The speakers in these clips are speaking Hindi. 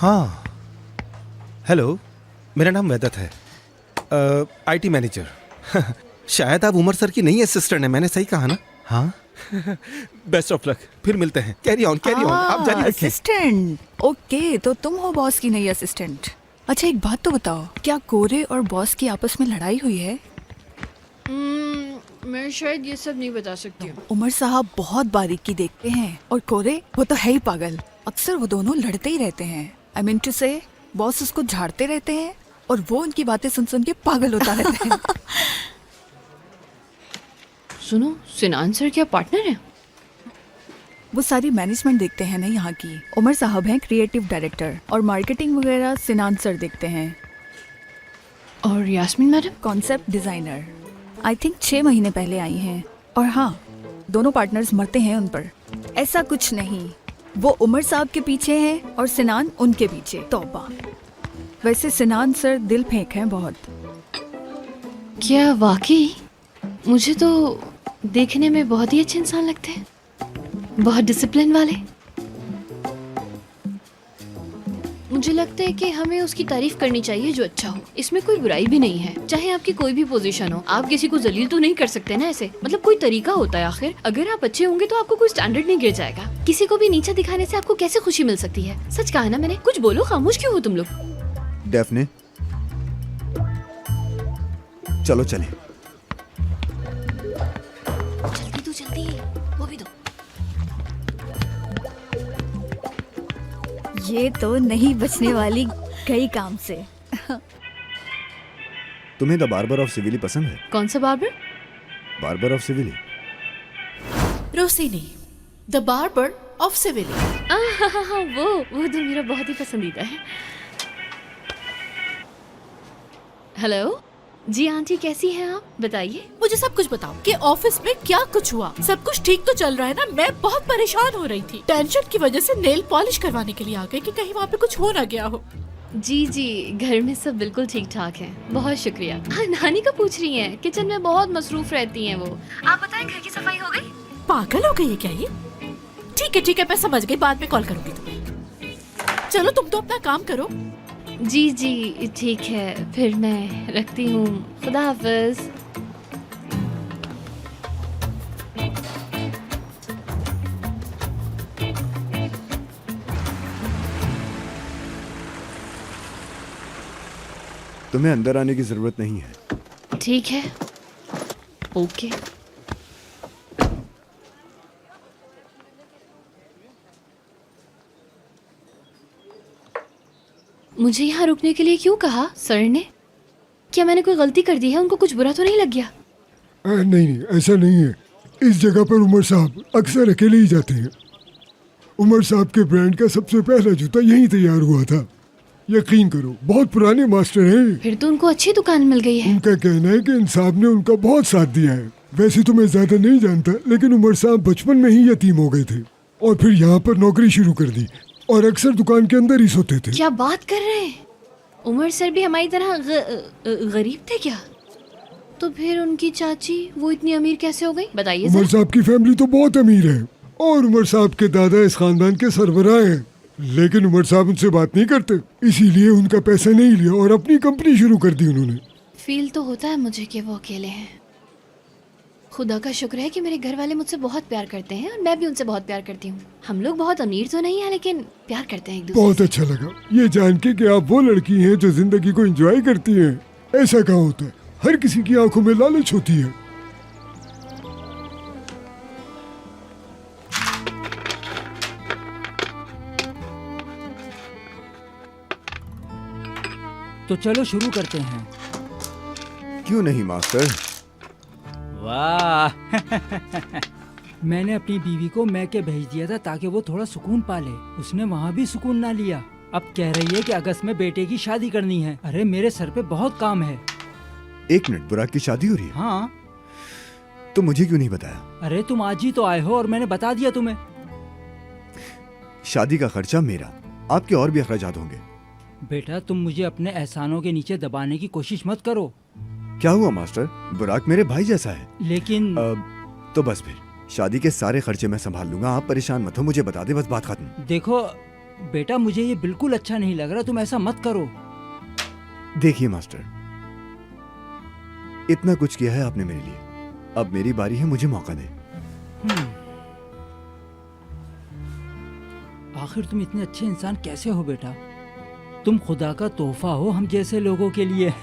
हाँ, हेलो, मेरा नाम वैदत है, आईटी मैनेजर। शायद आप उमर सर की नई असिस्टेंट है, मैंने सही कहा ना? हाँ। बेस्ट ऑफ लक, फिर मिलते हैं। कैरी ऑन, आप जारी रखें। असिस्टेंट, ओके, तो तुम हो बॉस की नई असिस्टेंट। अच्छा एक बात तो बताओ, क्या कोरे और बॉस की आपस में लड़ाई हुई है? मैं शायद ये सब नहीं बता सकती हूँ। उमर साहब बहुत बारीकी देखते हैं, और कोरे वो तो है ही पागल। अक्सर वो दोनों लड़ते ही रहते हैं। आई मीन टू से, बॉस उसको झाड़ते रहते हैं और वो उनकी बातें सुन सुन के पागल होता रहता है। सुनो, सिनान सर क्या पार्टनर है? वो सारी मैनेजमेंट देखते हैं ना यहाँ की। उमर साहब हैं क्रिएटिव डायरेक्टर, और मार्केटिंग वगैरह सिनान सर देखते हैं। और Yasmin madam? Concept designer. I think 6 महीने पहले आई हैं। और हाँ, दोनों पार्टनर्स मरते हैं उन पर। ऐसा कुछ नहीं, वो उमर साहब के पीछे हैं और सिनान उनके पीछे। तौबा। वैसे सिनान सर दिल फेंक हैं बहुत। क्या वाकई? मुझे तो देखने में बहुत ही अच्छे इंसान लगते हैं, बहुत डिसिप्लिन वाले। मुझे लगता है कि हमें उसकी तारीफ करनी चाहिए जो अच्छा हो। इसमें कोई बुराई भी नहीं है, चाहे आपकी कोई भी पोजीशन हो। आप किसी को जलील तो नहीं कर सकते ना ऐसे, मतलब कोई तरीका होता है आखिर। अगर आप अच्छे होंगे तो आपको कोई स्टैंडर्ड नहीं गिर जाएगा। किसी को भी नीचा दिखाने से आपको कैसे खुशी मिल सकती है? सच कहा ना मैंने। कुछ बोलो, खामोश क्यों हो तुम लोग? डेफने, चलो चलें। जल्दी तो जल्दी, वो भी दो। ये तो नहीं बचने वाली कई काम से। तुम्हें द बार्बर ऑफ सिविली पसंद है? कौन सा barber? Barber of Seville. Rossini, the barber of Seville. हाँ, वो तो मेरा बहुत ही पसंदीदा है। हेलो जी आंटी, कैसी हैं आप? बताइए। मुझे सब कुछ बताओ कि ऑफिस में क्या कुछ हुआ। सब कुछ ठीक तो चल रहा है ना? मैं बहुत परेशान हो रही थी। टेंशन की वजह से नेल पॉलिश करवाने के लिए आ गई कि कहीं वहाँ पे कुछ हो ना गया हो। जी, घर में सब बिल्कुल ठीक ठाक है, बहुत शुक्रिया। हाँ, नानी का पूछ रही हैं, किचन में बहुत मसरूफ रहती हैं वो। आप बताएं, घर की सफाई हो गई? पागल हो गई है क्या ये? ठीक है, मैं समझ गई, बाद में कॉल करूंगी तुम्हें। चलो तुम तो अपना काम करो। जी ठीक है, फिर मैं रखती हूँ। खुदा हाफिज। तुम्हें अंदर आने की जरूरत नहीं है। ठीक है, ओके। मुझे यहाँ रुकने के लिए क्यों कहा सर ने? क्या मैंने कोई गलती कर दी है? उनको कुछ बुरा तो नहीं लग गया? नहीं, ऐसा नहीं है। इस जगह पर उमर साहब अक्सर अकेले ही जाते हैं। उमर साहब के ब्रांड का सबसे पहला जूता यहीं तैयार हुआ था। यकीन करो, बहुत पुराने मास्टर हैं। फिर तो उनको अच्छी दुकान मिल गई है। उनका कहना है कि इन साहब ने उनका बहुत साथ दिया है। वैसे तो मैं ज्यादा नहीं जानता, लेकिन उमर साहब बचपन में ही यतीम हो गए थे और फिर यहाँ पर नौकरी शुरू कर दी और अक्सर दुकान के अंदर ही सोते थे। क्या बात कर रहे हैं? उमर सर भी हमारी तरह गरीब थे क्या? तो फिर उनकी चाची वो इतनी अमीर कैसे हो गई? बताइए उमर जरा। साहब की फैमिली तो बहुत अमीर है और उमर साहब के दादा इस खानदान के सरबराह हैं। लेकिन उमर साहब उनसे बात नहीं करते, इसीलिए उनका पैसा नहीं लिया और अपनी कंपनी शुरू कर दी उन्होंने। फील तो होता है मुझे कि वो अकेले हैं। खुदा का शुक्र है कि मेरे घर वाले मुझसे बहुत प्यार करते हैं और मैं भी उनसे बहुत प्यार करती हूँ। हम लोग बहुत अमीर तो नहीं है, लेकिन प्यार करते हैं एक दूसरे बहुत से। अच्छा लगा ये जान के कि आप वो लड़की हैं जो जिंदगी को एंजॉय करती हैं। ऐसा कहाँ होता है? हर किसी की आंखों में लालच होती है। तो चलो शुरू करते हैं। क्यों नहीं मास्टर? वाह। मैंने अपनी बीवी को मैके भेज दिया था ताकि वो थोड़ा सुकून पाले। उसने वहाँ भी सुकून ना लिया। अब कह रही है कि अगस्त में बेटे की शादी करनी है। अरे मेरे सर पे बहुत काम है। 1 मिनट, बुराक की शादी हो रही है? हाँ। तो मुझे क्यों नहीं बताया? अरे तुम आज ही तो आए हो और मैंने बता दिया तुम्हें। शादी का खर्चा मेरा, आपके और भी अखराजात होंगे। बेटा तुम मुझे अपने एहसानों के नीचे दबाने की कोशिश मत करो। क्या हुआ मास्टर? बुराक मेरे भाई जैसा है। लेकिन तो बस फिर शादी के सारे खर्चे मैं संभाल लूंगा। आप परेशान मत हो, मुझे बता दे, बस बात खत्म। देखो बेटा मुझे ये बिल्कुल अच्छा नहीं लग रहा, तुम ऐसा मत करो। देखिए मास्टर, इतना कुछ किया है आपने मेरे लिए, अब मेरी बारी है, मुझे मौका दे। आखिर तुम इतने अच्छे इंसान कैसे हो बेटा? तुम खुदा का तोहफा हो हम जैसे लोगों के लिए।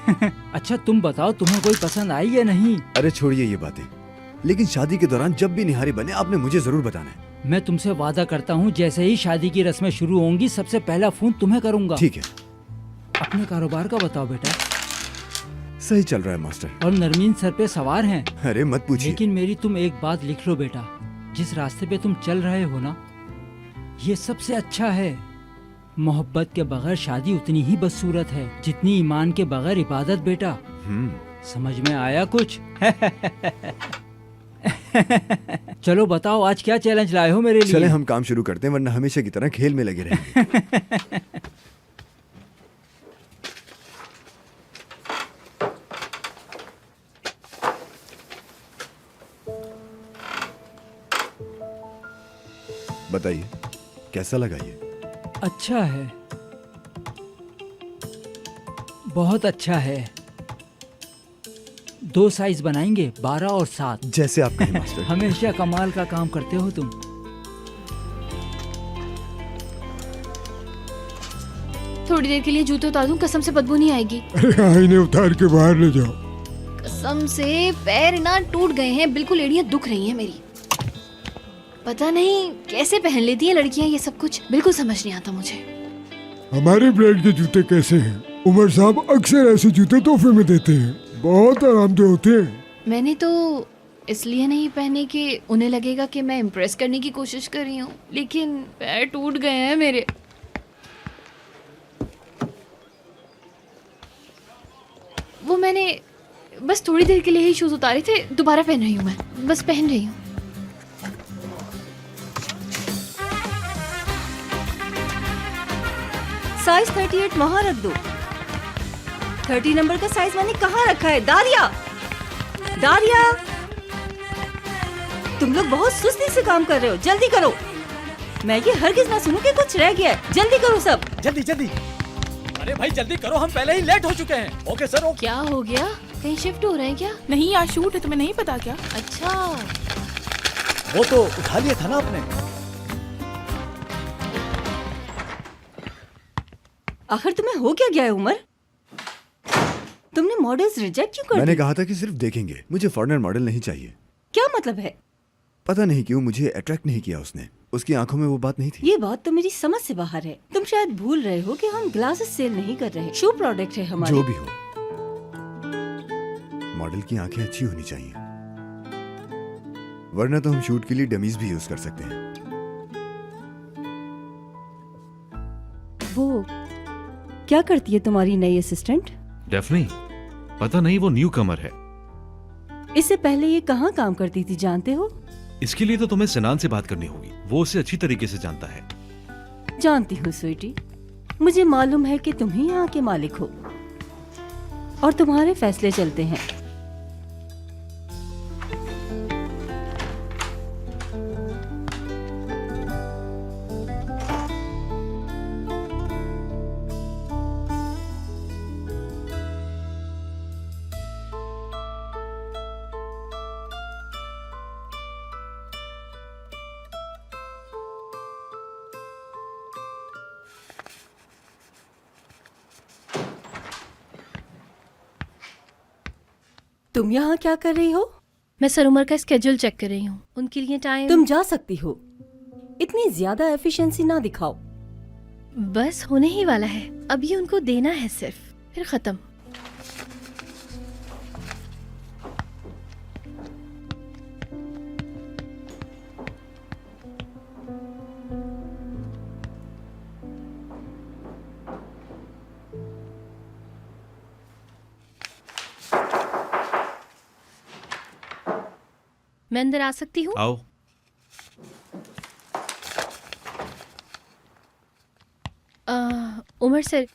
अच्छा तुम बताओ, तुम्हें कोई पसंद आई या नहीं? अरे छोड़िए ये बातें, लेकिन शादी के दौरान जब भी निहारी बने आपने मुझे जरूर बताना है। मैं तुमसे वादा करता हूँ जैसे ही शादी की रस्में शुरू होंगी सबसे पहला फोन तुम्हें करूंगा। ठीक है। अपने कारोबार का बताओ बेटा। सही चल रहा है मास्टर। और नरमीन सर पे सवार हैं। अरे मत पूछिए। लेकिन मेरी तुम एक बात लिख लो बेटा, जिस रास्ते पे तुम चल रहे हो ना, ये सबसे अच्छा है। मोहब्बत के बगैर शादी उतनी ही बदसूरत है जितनी ईमान के बगैर इबादत बेटा। समझ में आया कुछ? चलो बताओ आज क्या चैलेंज लाए हो मेरे लिए? चले हम काम शुरू करते हैं, वरना हमेशा की तरह खेल में लगे रहेंगे। बताइए कैसा लगा ये? अच्छा है, बहुत अच्छा है। 2 साइज बनाएंगे, 12 और 7। जैसे आप कहें मास्टर। हमेशा कमाल का काम करते हो तुम। थोड़ी देर के लिए जूते उतार दूं, कसम से बदबू नहीं आएगी। अरे हाँ, इन्हें उतार के बाहर ले जाओ। कसम से पैर ना टूट गए हैं, बिल्कुल एड़ियां दुख रही हैं मेरी। पता नहीं कैसे पहन लेती हैं लड़कियां ये सब कुछ, बिल्कुल समझ नहीं आता मुझे। हमारे ब्रांड के जूते कैसे हैं? उमर साहब अक्सर ऐसे जूते तोहफे में देते हैं, बहुत आरामदेह होते हैं। मैंने तो इसलिए नहीं पहने कि उन्हें लगेगा कि मैं इम्प्रेस करने की कोशिश कर रही हूँ, लेकिन पैर टूट गए हैं मेरे। वो मैंने बस थोड़ी देर के लिए ही शूज उतारे थे, दोबारा पहन रही हूँ मैं, बस पहन रही हूँ। साइज 38 वहाँ रख दो। 30 नंबर का साइज मैंने कहाँ रखा है? दारिया, दारिया, तुम लोग बहुत सुस्ती से काम कर रहे हो, जल्दी करो। मैं ये हरगिज ना सुनूं कि कुछ रह गया है। जल्दी करो सब। जल्दी जल्दी। अरे भाई जल्दी करो, हम पहले ही लेट हो चुके हैं। Okay sir okay. क्या हो गया? कहीं शिफ्ट हो रहे हैं क्या? नहीं आज शूट है, तुम्हें नहीं पता क्या? अच्छा, वो तो उठा लिया था ना आपने। आखिर तुम्हें हो क्या गया है उमर? तुमने मॉडल्स रिजेक्ट क्यों कर मैंने दी? कहा था कि सिर्फ देखेंगे, मुझे फॉरेनर मॉडल नहीं चाहिए। क्या मतलब है? पता नहीं क्यों मुझे अट्रैक्ट नहीं किया उसने, उसकी आंखों में वो बात नहीं थी। ये बात तो मेरी समझ से बाहर है। तुम शायद भूल रहे हो कि हम ग्लासेस सेल नहीं कर रहे, शू प्रोडक्ट है हमारे। जो भी हो, मॉडल की आंखें अच्छी होनी चाहिए, वरना तो हम शूट के लिए डमीज भी यूज कर सकते हैं। वो क्या करती है तुम्हारी नई असिस्टेंट? डेफनी, पता नहीं, वो न्यू कमर है। इससे पहले ये कहाँ काम करती थी जानते हो? इसके लिए तो तुम्हें सिनान से बात करनी होगी, वो उसे अच्छी तरीके से जानता है। जानती हूँ स्वीटी, मुझे मालूम है कि तुम ही यहाँ के मालिक हो और तुम्हारे फैसले चलते हैं। तुम यहाँ क्या कर रही हो? मैं सर उमर का स्केड्यूल चेक कर रही हूँ, उनके लिए टाइम। तुम जा सकती हो, इतनी ज्यादा एफिशिएंसी ना दिखाओ। बस होने ही वाला है, अभी उनको देना है सिर्फ, फिर खत्म। मैं अंदर आ सकती हूँ? आओ। उमर सर,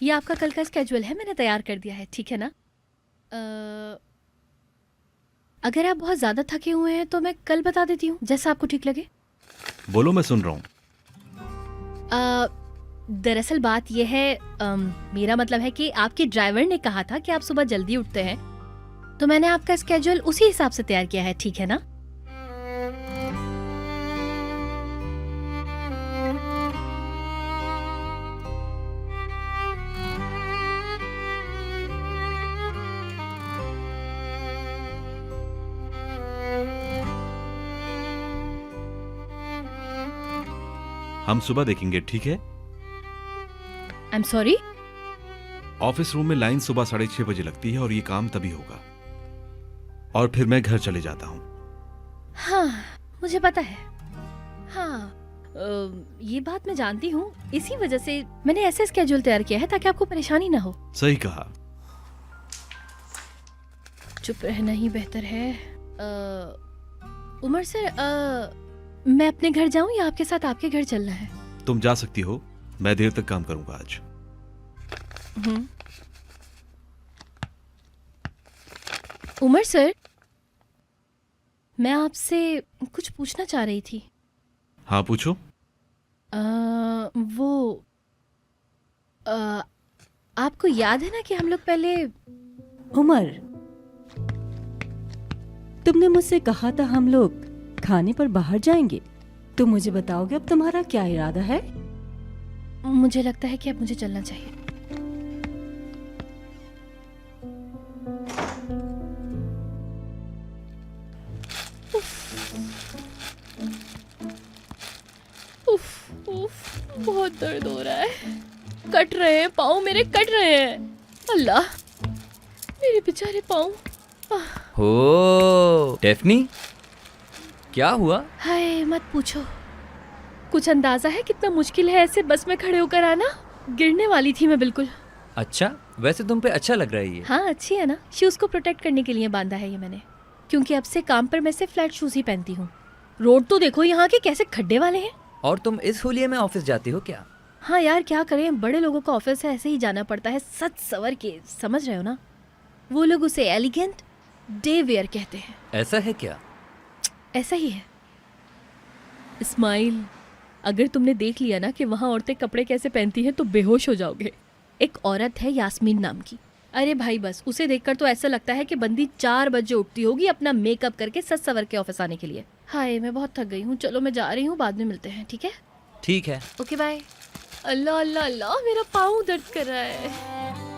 ये आपका कल का स्केड्यूल है, मैंने तैयार कर दिया है, ठीक है ना? अगर आप बहुत ज़्यादा थके हुए हैं तो मैं कल बता देती हूँ, जैसा आपको ठीक लगे। बोलो, मैं सुन रहा हूँ। दरअसल बात यह है, मेरा मतलब है कि आपके ड्राइवर ने कहा था कि आप सुबह जल्दी उठते हैं, तो मैंने आपका स्केड्यूल उसी हिसाब से तैयार किया है, ठीक है ना? हम सुबह देखेंगे, ठीक है? I am sorry. Office room में लाइन सुबह 6:30 बजे लगती है और ये काम तभी होगा। और फिर मैं घर चले जाता हूँ। हाँ, मुझे पता है। हाँ, ये बात मैं जानती हूँ, इसी वजह से मैंने ऐसे स्केड्यूल तैयार किया है ताकि आपको परेशानी ना हो। सही कहा। चुप रहना ही बेहतर है। उमर सर, मैं अपने घर जाऊं या आपके साथ आपके घर चलना है? तुम जा सकती हो, मैं देर तक काम करूंगा आज। उमर सर, मैं आपसे कुछ पूछना चाह रही थी। हाँ, पूछो। आपको याद है ना कि हम लोग पहले... उमर, तुमने मुझसे कहा था हम लोग खाने पर बाहर जाएंगे। तुम मुझे बताओगे अब तुम्हारा क्या इरादा है? मुझे लगता है कि अब मुझे चलना चाहिए। उफ, उफ, बहुत दर्द हो रहा है। कट रहे हैं पाँव मेरे, कट रहे हैं। अल्लाह, मेरे बेचारे पाँव। हो डेफनी, क्या हुआ? हाय, मत पूछो। कुछ अंदाजा है कितना मुश्किल है ऐसे बस में खड़े होकर आना? गिरने वाली थी मैं बिल्कुल। अच्छा, वैसे तुम पे अच्छा लग रहा है ये। हाँ, अच्छी है ना। शूज को प्रोटेक्ट करने के लिए बांधा है ये मैंने, क्योंकि अब से काम पर मैं सिर्फ फ्लैट शूज ही पहनती हूँ। रोड तो देखो यहाँ के कैसे खड्डे वाले हैं। और तुम इस होलिये में ऑफिस जाती हो क्या? हाँ यार, क्या करें, बड़े लोगों का ऑफिस है, ऐसे ही जाना पड़ता है, सच सवर के, समझ रहे हो ना? वो लोग उसे एलिगेंट डे वेयर कहते हैं। ऐसा है क्या? ऐसा ही है। इस्माइल, अगर तुमने देख लिया ना कि वहाँ औरतें कपड़े कैसे पहनती हैं तो बेहोश हो जाओगे। एक औरत है यास्मीन नाम की। अरे भाई बस उसे देखकर तो ऐसा लगता है कि बंदी 4 बजे उठती होगी अपना मेकअप करके सज सवर के ऑफिस आने के लिए। हाय, मैं बहुत थक गई हूँ। चलो मैं जा रही हूँ, बाद में मिलते हैं, ठीक है? ठीक है। Okay, bye. अल्लाह अल्लाह अल्लाह, मेरा पाँव दर्द कर रहा है।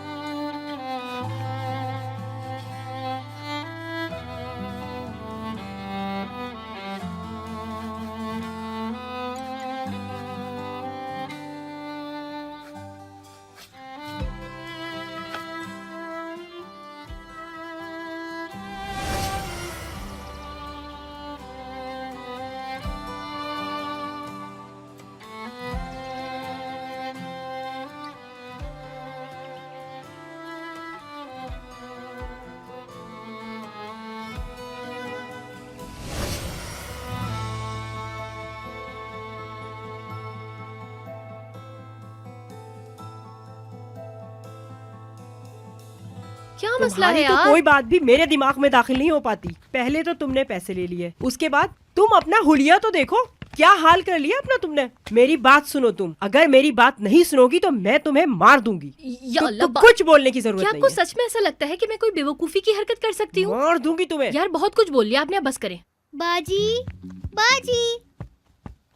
क्या मसला है तो यार? कोई बात भी मेरे दिमाग में दाखिल नहीं हो पाती। पहले तो तुमने पैसे ले लिए, उसके बाद तुम अपना हुलिया तो देखो, क्या हाल कर लिया अपना तुमने। मेरी बात सुनो, तुम अगर मेरी बात नहीं सुनोगी तो मैं तुम्हें मार दूंगी। या अल्लाह, कुछ बोलने की जरूरत क्या नहीं आपको है। सच में ऐसा लगता है कि मैं कोई बेवकूफी की हरकत कर सकती हूँ? मार दूंगी तुम्हें। यार बहुत कुछ बोल लिया आपने, अब बस करें। बाजी, बाजी,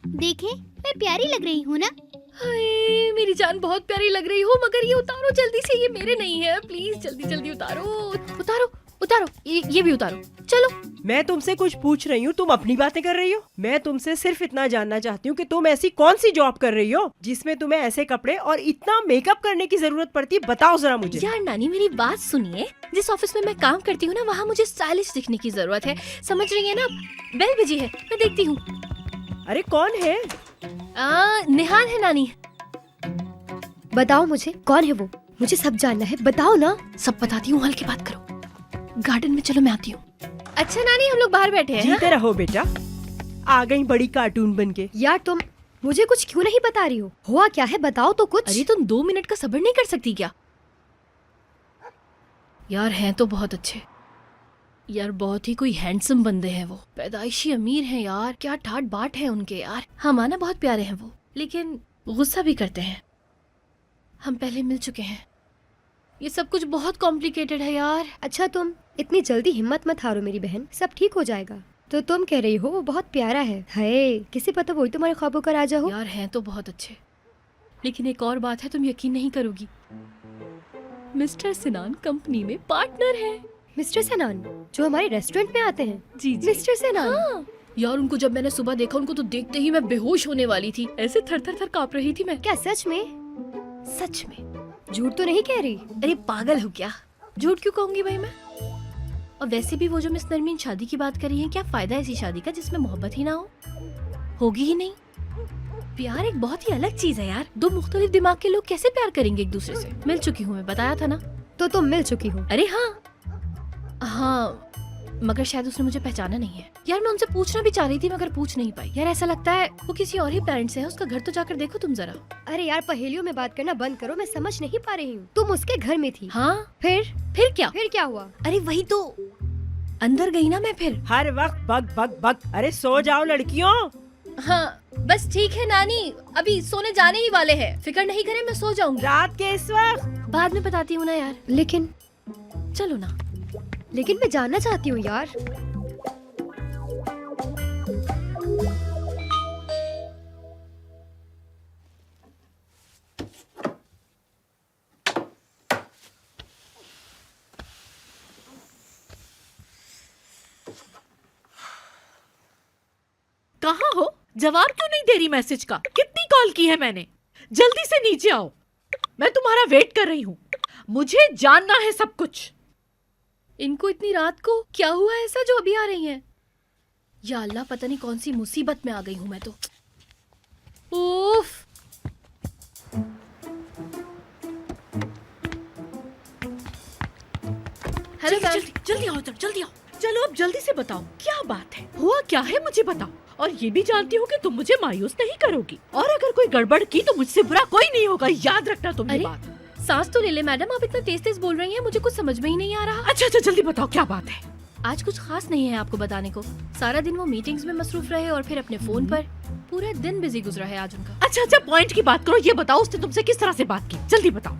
देखें मैं प्यारी लग रही हूँ ना? हाय, मेरी जान बहुत प्यारी लग रही हो, मगर ये उतारो जल्दी से, ये मेरे नहीं है, प्लीज जल्दी जल्दी उतारो उतारो उतारो, ये भी उतारो। चलो, मैं तुमसे कुछ पूछ रही हूँ, तुम अपनी बातें कर रही हो। मैं तुमसे सिर्फ इतना जानना चाहती हूँ कि तुम ऐसी कौन सी जॉब कर रही हो जिसमें तुम्हें ऐसे कपड़े और इतना मेकअप करने की जरूरत पड़ती है, बताओ जरा मुझे। यार नानी, मेरी बात सुनिए। जिस ऑफिस में मैं काम करती हूँ ना, वहाँ मुझे स्टाइलिश दिखने की जरूरत है, समझ रही है ना? बेल बजी है, मैं देखती हूँ। अरे कौन है? निहाल है नानी। बताओ मुझे कौन है वो, मुझे सब जानना है, बताओ ना। सब बताती हूँ, हल्की बात करो। गार्डन में चलो, मैं आती हूँ। अच्छा नानी, हम लोग बाहर बैठे हैं। जीते रहो बेटा, आ गई बड़ी कार्टून बनके। यार तुम मुझे कुछ क्यों नहीं बता रही हो? हुआ क्या है, बताओ तो कुछ। अरे तुम 2 मिनट का सब्र नहीं कर सकती क्या? यार हैं तो बहुत अच्छे यार, बहुत ही कोई हैंडसम बंदे हैं वो, पैदाइशी अमीर हैं यार, क्या ठाट बाट है उनके यार। हाँ माना बहुत प्यारे हैं वो, लेकिन गुस्सा भी करते हैं। हम पहले मिल चुके हैं। ये सब कुछ बहुत कॉम्प्लिकेटेड है यार। अच्छा तुम इतनी जल्दी हिम्मत मत हारो मेरी बहन, सब ठीक हो जाएगा। तो तुम कह रही हो वो बहुत प्यारा है, हाय किसी पता वही तुम्हारे ख्वाबों का राजा हो। यार हैं तो बहुत अच्छे, लेकिन एक और बात है, तुम यकीन नहीं करोगी, मिस्टर सिनान कंपनी में पार्टनर है। मिस्टर सेनान जो हमारे रेस्टोरेंट में आते हैं? जी जी। मिस्टर सेनान? हाँ। यार उनको जब मैंने सुबह देखा, उनको तो देखते ही मैं बेहोश होने वाली थी, ऐसे थर थर थर कांप रही थी मैं। क्या सच में? सच में, झूठ तो नहीं कह रही? अरे पागल हो क्या, झूठ क्यों कहूंगी भाई मैं। और वैसे भी वो जो मिस नरमीन शादी की बात कर रही है, क्या फायदा ऐसी शादी का जिसमें मोहब्बत ही ना हो, होगी ही नहीं। प्यार एक बहुत ही अलग चीज है यार, दो मुख्तलिफ दिमाग के लोग कैसे प्यार करेंगे एक दूसरे से। मिल चुकी हूँ मैं, बताया था ना। तो तुम मिल चुकी हो? अरे हाँ, मगर शायद उसने मुझे पहचाना नहीं है। यार मैं उनसे पूछना भी चाह रही थी मगर पूछ नहीं पाई। यार ऐसा लगता है वो किसी और ही पेरेंट्स से है, उसका घर तो जाकर देखो तुम जरा। अरे यार पहेलियों में बात करना बंद करो, मैं समझ नहीं पा रही हूँ। तुम उसके घर में थी? हाँ। फिर क्या? फिर क्या हुआ? अरे वही तो, अंदर गई ना मैं फिर। हर वक्त बग बग बग। अरे सो जाओ लड़कियों। हाँ बस ठीक है नानी, अभी सोने जाने ही वाले हैं, फिक्र नहीं करें, मैं सो जाऊंगी। रात के इस वक्त? बाद में बताती हूँ ना यार। लेकिन चलो ना। लेकिन मैं जानना चाहती हूँ यार। कहाँ हो? जवाब क्यों नहीं दे रही मैसेज का? कितनी कॉल की है मैंने? जल्दी से नीचे आओ, मैं तुम्हारा वेट कर रही हूँ, मुझे जानना है सब कुछ। इनको इतनी रात को क्या हुआ ऐसा जो अभी आ रही हैं? या अल्लाह, पता नहीं कौन सी मुसीबत में आ गई हूँ मैं तो। उफ। हेलो जल्दी जल्दी आओ, जल्दी आओ। चलो अब जल्दी से बताओ क्या बात है, हुआ क्या है मुझे बताओ। और ये भी जानती हूँ कि तुम मुझे मायूस नहीं करोगी, और अगर कोई गड़बड़ की तो मुझसे बुरा कोई नहीं होगा, याद रखना तुम ये बात। सांस तो ले ले मैडम, आप इतना तेज तेज बोल रही हैं, मुझे कुछ समझ में ही नहीं आ रहा। अच्छा अच्छा जल्दी बताओ क्या बात है। आज कुछ खास नहीं है आपको बताने को, सारा दिन वो मीटिंग्स में मसरूफ रहे और फिर अपने फोन पर, पूरा दिन बिजी गुजरा है आज उनका। अच्छा अच्छा पॉइंट की बात करो, ये बताओ उसने तुमसे किस तरह से बात की, जल्दी बताओ।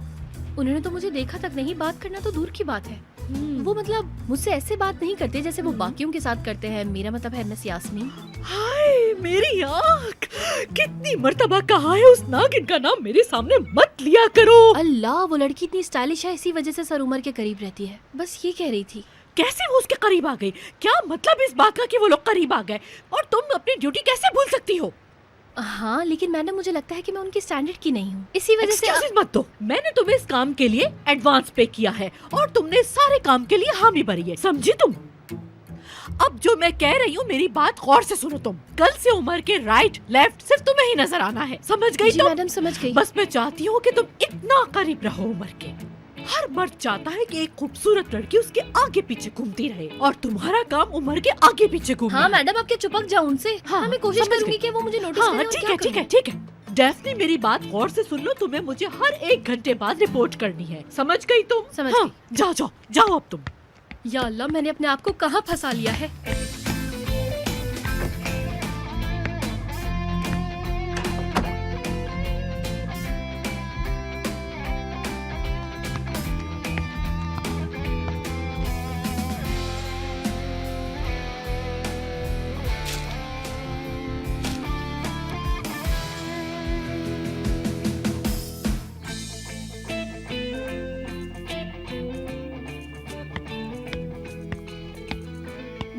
उन्होंने तो मुझे देखा तक नहीं, बात करना तो दूर की बात है। वो मतलब मुझसे ऐसे बात नहीं करते जैसे वो बाकियों के साथ करते हैं, मेरा मतलब है मिस यास्मीन। हाय मेरी आँख, कितनी मर्तबा कहा है उस नागिन का नाम मेरे सामने मत लिया करो। अल्लाह, वो लड़की इतनी स्टाइलिश है, इसी वजह से सर उमर के करीब रहती है, बस ये कह रही थी। कैसे वो उसके करीब आ गई? क्या मतलब इस बात का कि वो लोग करीब आ गए? और तुम अपनी ड्यूटी कैसे भूल सकती हो? हाँ लेकिन मैडम मुझे लगता है कि मैं उनकी स्टैंडर्ड की नहीं हूँ, इसी वजह से। एक्सक्यूज मत दो, मैंने तुम्हें इस काम के लिए एडवांस पे किया है और तुमने सारे काम के लिए हामी भरी है, समझी तुम? अब जो मैं कह रही हूँ मेरी बात गौर से सुनो तुम। कल से उमर के राइट लेफ्ट सिर्फ तुम्हें ही नजर आना है, समझ गई तुम? मैडम समझ गई। बस मैं चाहती हूँ कि तुम इतना करीब रहो उमर के। हर मर्द चाहता है कि एक खूबसूरत लड़की उसके आगे पीछे घूमती रहे, और तुम्हारा काम उमर के आगे पीछे घूमना। हाँ मैडम, आप क्या चिपक जाओ उनसे। हाँ मैं कोशिश करूंगी कि वो मुझे नोटिस करें। ठीक है ठीक है ठीक है। डेफनी मेरी बात गौर से सुन लो, तुम्हें मुझे हर 1 घंटे बाद रिपोर्ट करनी है, समझ गई तुम? समझ गई। जाओ जाओ जाओ अब तुम। या अल्लाह, मैंने अपने आप को कहाँ फंसा लिया है।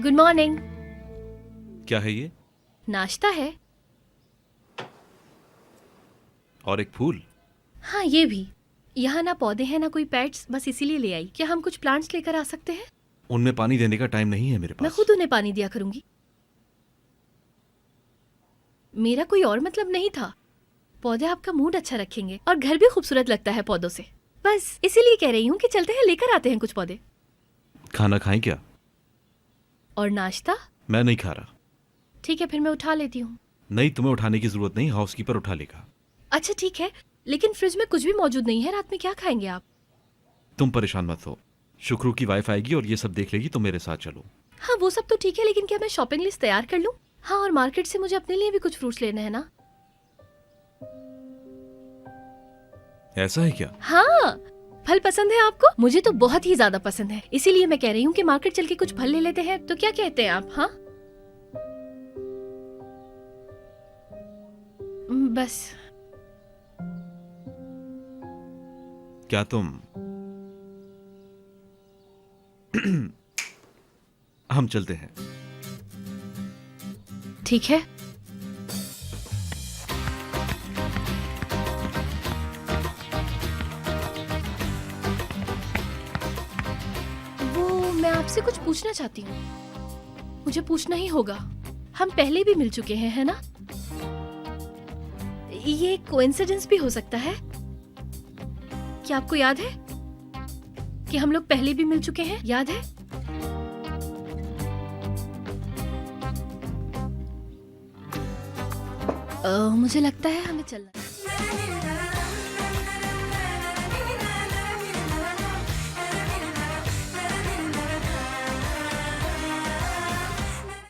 Good morning. क्या है ये? नाश्ता है। और एक फूल? हाँ ये भी। यहाँ ना पौधे हैं ना कोई पेट्स, बस इसीलिए ले आई। क्या हम कुछ प्लांट्स लेकर आ सकते हैं? उनमें पानी देने का टाइम नहीं है मेरे पास। मैं खुद उन्हें पानी दिया करूंगी। मेरा कोई और मतलब नहीं था। पौधे आपका मूड अच्छा रखेंगे और घर भी खूबसूरत लगता है पौधों से, बस इसीलिए कह रही हूँ कि चलते हैं, लेकर आते हैं कुछ पौधे। खाना खाएं क्या? और नाश्ता? मैं नहीं खा रहा। ठीक है फिर मैं उठा लेती हूँ। नहीं, तुम्हें उठाने की जरूरत नहीं, हाउसकीपर उठा लेगा। अच्छा ठीक है, लेकिन फ्रिज में कुछ भी मौजूद नहीं है, रात में क्या खाएंगे आप? तुम परेशान मत हो, शुक्रू की वाइफ आएगी और ये सब देख लेगी, तुम मेरे साथ चलो। हाँ वो सब तो ठीक है, लेकिन क्या मैं शॉपिंग लिस्ट तैयार कर लूँ? हाँ, और मार्केट से मुझे अपने लिए भी कुछ फ्रूट्स लेने हैं ना। ऐसा है क्या? हाँ, फल पसंद है आपको? मुझे तो बहुत ही ज्यादा पसंद है, इसीलिए मैं कह रही हूँ कि मार्केट चल के कुछ फल ले लेते हैं। तो क्या कहते हैं आप? हाँ बस। क्या तुम हम चलते हैं। ठीक है। वो मैं आपसे कुछ पूछना चाहती हूँ। मुझे पूछना ही होगा। हम पहले भी मिल चुके हैं, है ना? ये कोइंसिडेंस भी हो सकता है। क्या आपको याद है कि हम लोग पहले भी मिल चुके हैं? याद है? मुझे लगता है हमें चलना